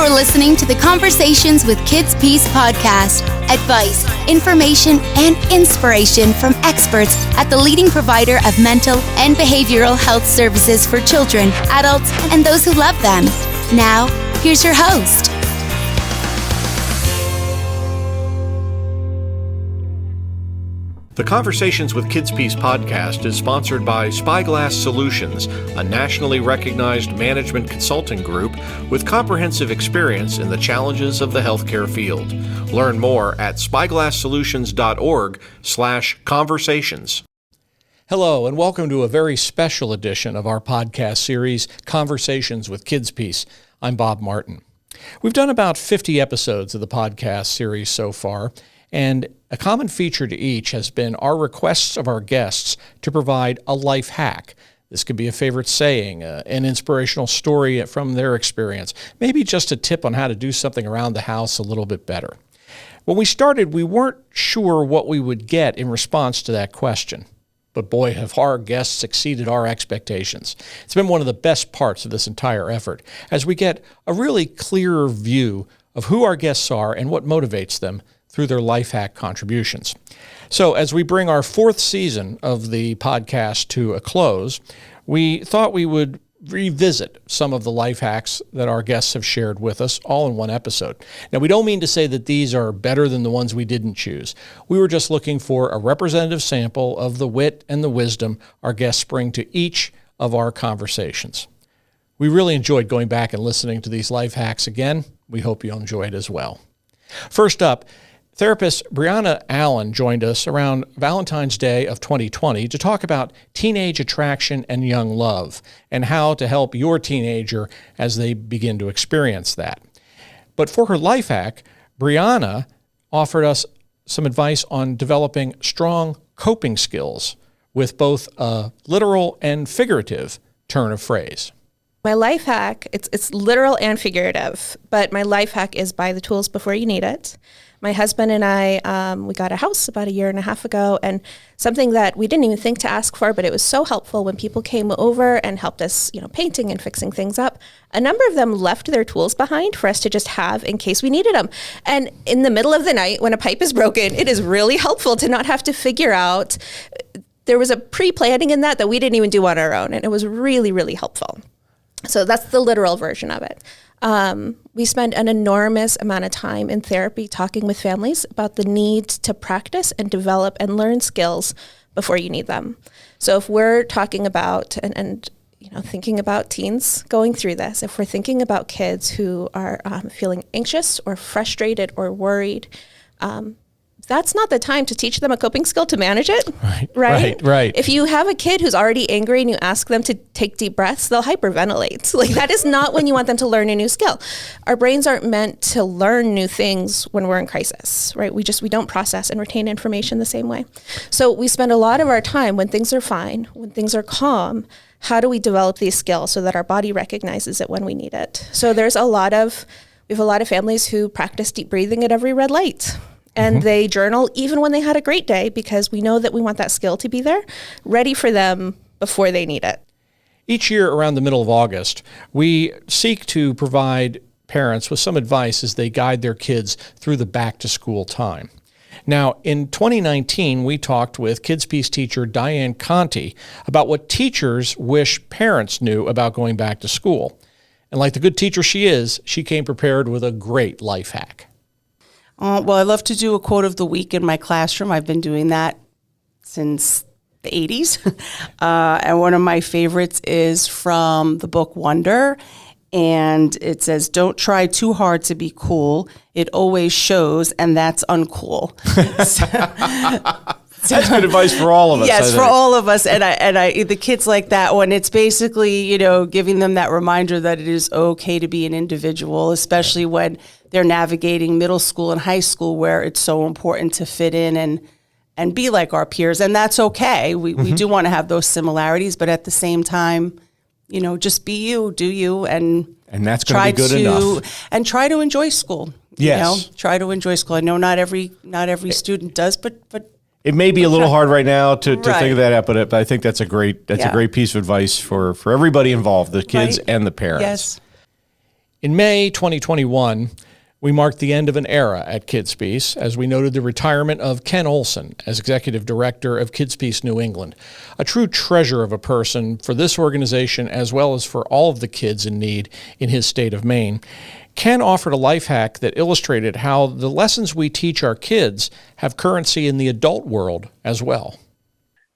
You're listening to the Conversations with KidsPeace podcast. Advice, information, and inspiration from experts at the leading provider of mental and behavioral health services for children, adults, and those who love them. Now, here's your host. The Conversations with KidsPeace podcast is sponsored by Spyglass Solutions, a nationally recognized management consulting group with comprehensive experience in the challenges of the healthcare field. Learn more at spyglasssolutions.org/conversations. Hello, and welcome to a very special edition of our podcast series, Conversations with KidsPeace. I'm Bob Martin. We've done about 50 episodes of the podcast series so far, and a common feature to each has been our requests of our guests to provide a life hack. This could be a favorite saying, an inspirational story from their experience, maybe just a tip on how to do something around the house a little bit better. When we started, we weren't sure what we would get in response to that question. But boy, have our guests exceeded our expectations. It's been one of the best parts of this entire effort, as we get a really clearer view of who our guests are and what motivates them through their life hack contributions. So as we bring our fourth season of the podcast to a close, we thought we would revisit some of the life hacks that our guests have shared with us all in one episode. Now, we don't mean to say that these are better than the ones we didn't choose. We were just looking for a representative sample of the wit and the wisdom our guests bring to each of our conversations. We really enjoyed going back and listening to these life hacks again. We hope you'll enjoy it as well. First up, therapist Brianna Allen joined us around Valentine's Day of 2020 to talk about teenage attraction and young love and how to help your teenager as they begin to experience that. But for her life hack, Brianna offered us some advice on developing strong coping skills with both a literal and figurative turn of phrase. My life hack, it's literal and figurative, but my life hack is buy the tools before you need it. My husband and I, we got a house about a year and a half ago, and something that we didn't even think to ask for, but it was so helpful when people came over and helped us, painting and fixing things up. A number of them left their tools behind for us to just have in case we needed them. And in the middle of the night, when a pipe is broken, it is really helpful to not have to figure out. There was a pre-planning in that we didn't even do on our own, and it was really, really helpful. So that's the literal version of it. We spend an enormous amount of time in therapy talking with families about the need to practice and develop and learn skills before you need them. So if we're talking about and thinking about teens going through this, if we're thinking about kids who are feeling anxious or frustrated or worried, that's not the time to teach them a coping skill to manage it, right? If you have a kid who's already angry and you ask them to take deep breaths, they'll hyperventilate. That is not when you want them to learn a new skill. Our brains aren't meant to learn new things when we're in crisis, right? We don't process and retain information the same way. So we spend a lot of our time when things are fine, when things are calm, how do we develop these skills so that our body recognizes it when we need it? So we have a lot of families who practice deep breathing at every red light. And they journal even when they had a great day because we know that we want that skill to be there, ready for them before they need it. Each year around the middle of August, we seek to provide parents with some advice as they guide their kids through the back-to-school time. Now, in 2019, we talked with KidsPeace teacher Diane Conti about what teachers wish parents knew about going back to school. And like the good teacher she is, she came prepared with a great life hack. Well, I love to do a quote of the week in my classroom. I've been doing that since the 80s. And one of my favorites is from the book Wonder. And it says, "Don't try too hard to be cool. It always shows, and that's uncool." That's good advice for all of us. Yes, for all of us. And I the kids like that one. It's basically, giving them that reminder that it is okay to be an individual, especially when they're navigating middle school and high school where it's so important to fit in and be like our peers. And that's okay. We do want to have those similarities, but at the same time, just be you, do you, and that's going to be good enough. And try to enjoy school. Yes. Try to enjoy school. I know not every student does, but It may be a little hard right now to figure that out, but I think that's a great piece of advice for everybody involved, the kids and the parents. Yes. In May 2021, we marked the end of an era at KidsPeace as we noted the retirement of Ken Olson as Executive Director of KidsPeace New England, a true treasure of a person for this organization as well as for all of the kids in need in his state of Maine. Ken offered a life hack that illustrated how the lessons we teach our kids have currency in the adult world as well.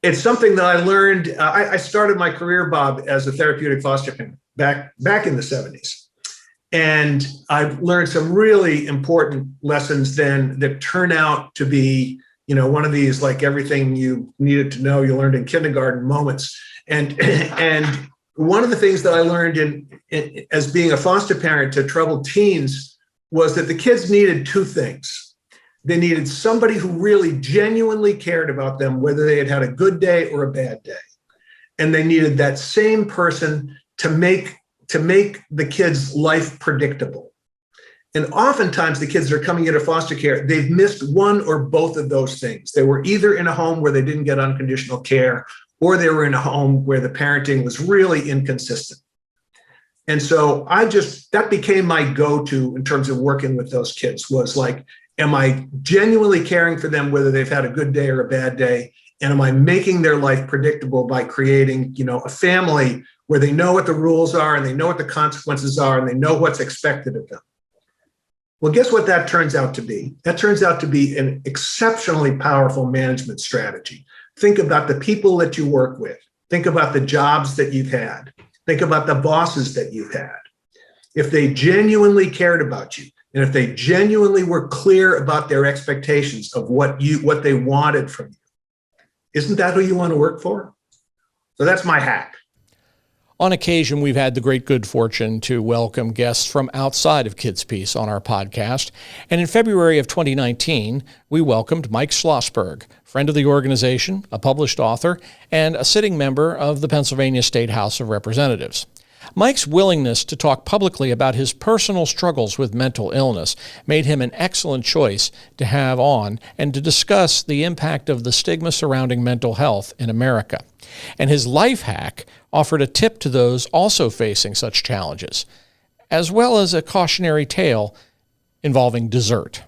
It's something that I learned. I started my career, Bob, as a therapeutic foster parent back in the 70s. And I've learned some really important lessons then that turn out to be, one of these, like everything you needed to know, you learned in kindergarten moments. And one of the things that I learned as being a foster parent to troubled teens was that the kids needed two things. They needed somebody who really genuinely cared about them, whether they had had a good day or a bad day. And they needed that same person to make the kids' life predictable. And oftentimes the kids that are coming into foster care, they've missed one or both of those things. They were either in a home where they didn't get unconditional care, or they were in a home where the parenting was really inconsistent. And so that became my go-to in terms of working with those kids, was like, am I genuinely caring for them, whether they've had a good day or a bad day? And am I making their life predictable by creating, a family where they know what the rules are and they know what the consequences are and they know what's expected of them? Well, guess what that turns out to be? That turns out to be an exceptionally powerful management strategy. Think about the people that you work with. Think about the jobs that you've had. Think about the bosses that you've had. If they genuinely cared about you, and if they genuinely were clear about their expectations of what they wanted from you, isn't that who you want to work for? So that's my hack. On occasion, we've had the great good fortune to welcome guests from outside of KidsPeace on our podcast. And in February of 2019, we welcomed Mike Schlossberg, friend of the organization, a published author, and a sitting member of the Pennsylvania State House of Representatives. Mike's willingness to talk publicly about his personal struggles with mental illness made him an excellent choice to have on and to discuss the impact of the stigma surrounding mental health in America. And his life hack offered a tip to those also facing such challenges, as well as a cautionary tale involving dessert.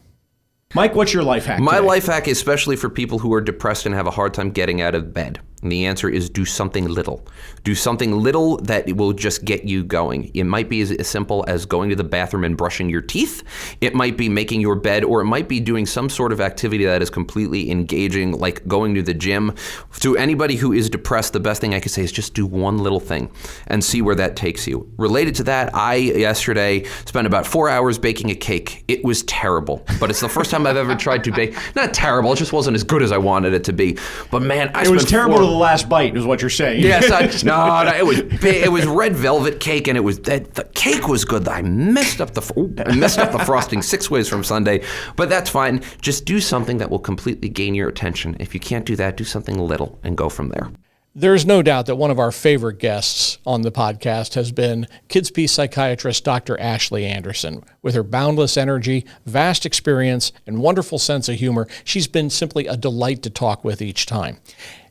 Mike, what's your life hack My today? life hack is especially for people who are depressed and have a hard time getting out of bed. And the answer is do something little. Do something little that will just get you going. It might be as simple as going to the bathroom and brushing your teeth. It might be making your bed, or it might be doing some sort of activity that is completely engaging, like going to the gym. To anybody who is depressed, the best thing I could say is just do one little thing and see where that takes you. Related to that, I yesterday spent about 4 hours baking a cake. It was terrible, but it's the first time I've ever tried to bake. Not terrible, it just wasn't as good as I wanted it to be. But man, It was terrible to the last bite, is what you're saying. Yes, it was red velvet cake, and the cake was good. I messed up the frosting 6 ways from Sunday, but that's fine. Just do something that will completely gain your attention. If you can't do that, do something little and go from there. There's no doubt that one of our favorite guests on the podcast has been KidsPeace psychiatrist Dr. Ashley Anderson. With her boundless energy, vast experience, and wonderful sense of humor, she's been simply a delight to talk with each time.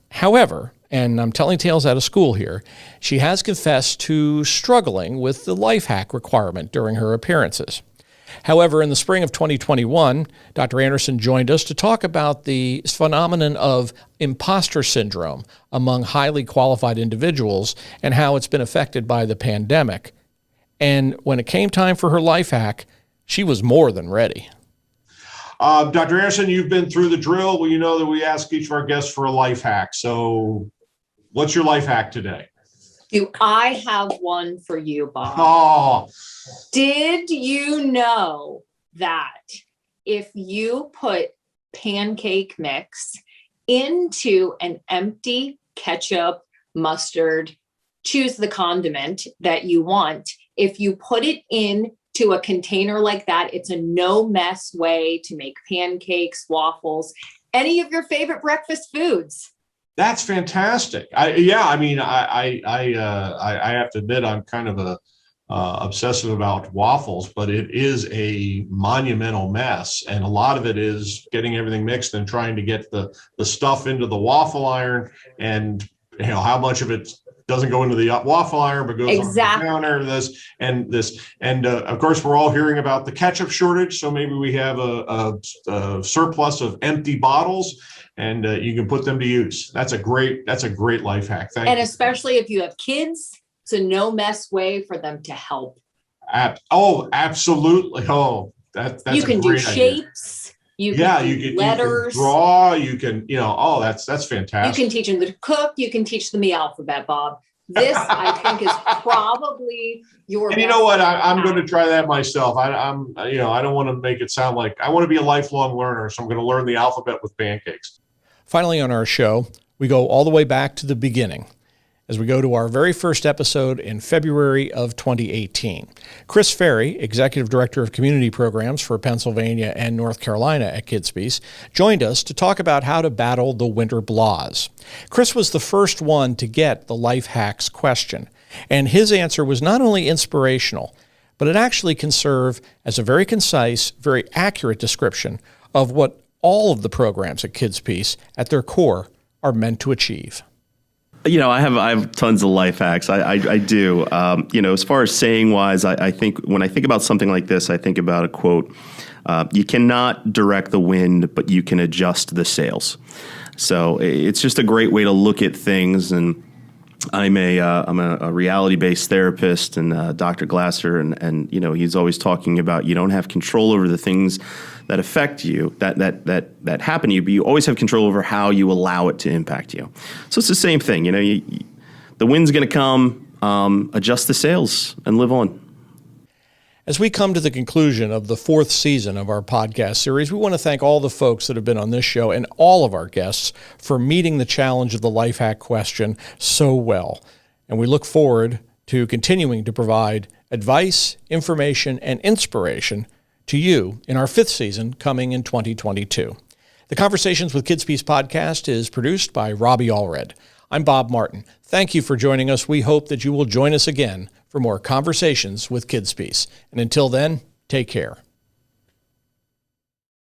However, and I'm telling tales out of school here, she has confessed to struggling with the life hack requirement during her appearances. However, in the spring of 2021, Dr. Anderson joined us to talk about the phenomenon of imposter syndrome among highly qualified individuals and how it's been affected by the pandemic. And when it came time for her life hack, she was more than ready. Dr. Anderson, you've been through the drill. Well, you know that we ask each of our guests for a life hack. So what's your life hack today? Do I have one for you, Bob? Oh, Did you know that if you put pancake mix into an empty ketchup, mustard, choose the condiment that you want, if you put it into a container like that, it's a no mess way to make pancakes, waffles, any of your favorite breakfast foods. that's fantastic. I have to admit I'm kind of a obsessive about waffles, but it is a monumental mess, and a lot of it is getting everything mixed and trying to get the stuff into the waffle iron, and how much of it doesn't go into the waffle iron, but goes on the counter, and of course, we're all hearing about the ketchup shortage. So maybe we have a surplus of empty bottles, and you can put them to use. That's a great life hack. Thank you. Especially if you have kids, it's a no mess way for them to help. Absolutely. That's you can do shapes. You can do letters. You can draw. You can, that's fantastic. You can teach them to cook. You can teach them the alphabet, Bob. This, I think, is probably your. And you know what? I'm going to try that myself. I don't want to make it sound like I want to be a lifelong learner, so I'm going to learn the alphabet with pancakes. Finally, on our show, we go all the way back to the beginning as we go to our very first episode in February of 2018. Chris Ferry, Executive Director of Community Programs for Pennsylvania and North Carolina at KidsPeace, joined us to talk about how to battle the winter blahs. Chris was the first one to get the life hacks question, and his answer was not only inspirational, but it actually can serve as a very concise, very accurate description of what all of the programs at KidsPeace, at their core, are meant to achieve. I have tons of life hacks. I do. As far as saying wise, I think when I think about something like this, I think about a quote. You cannot direct the wind, but you can adjust the sails. So it's just a great way to look at things. And I'm a reality-based therapist, and Dr. Glasser, and he's always talking about you don't have control over the things that affect you, that happen to you, but you always have control over how you allow it to impact you. So it's the same thing. The wind's going to come, adjust the sails, and live on. As we come to the conclusion of the 4th season of our podcast series, we want to thank all the folks that have been on this show and all of our guests for meeting the challenge of the life hack question so well. And we look forward to continuing to provide advice, information, and inspiration to you in our 5th season coming in 2022. The Conversations with KidsPeace podcast is produced by Robbie Allred. I'm Bob Martin. Thank you for joining us. We hope that you will join us again for more Conversations with KidsPeace. And until then, take care.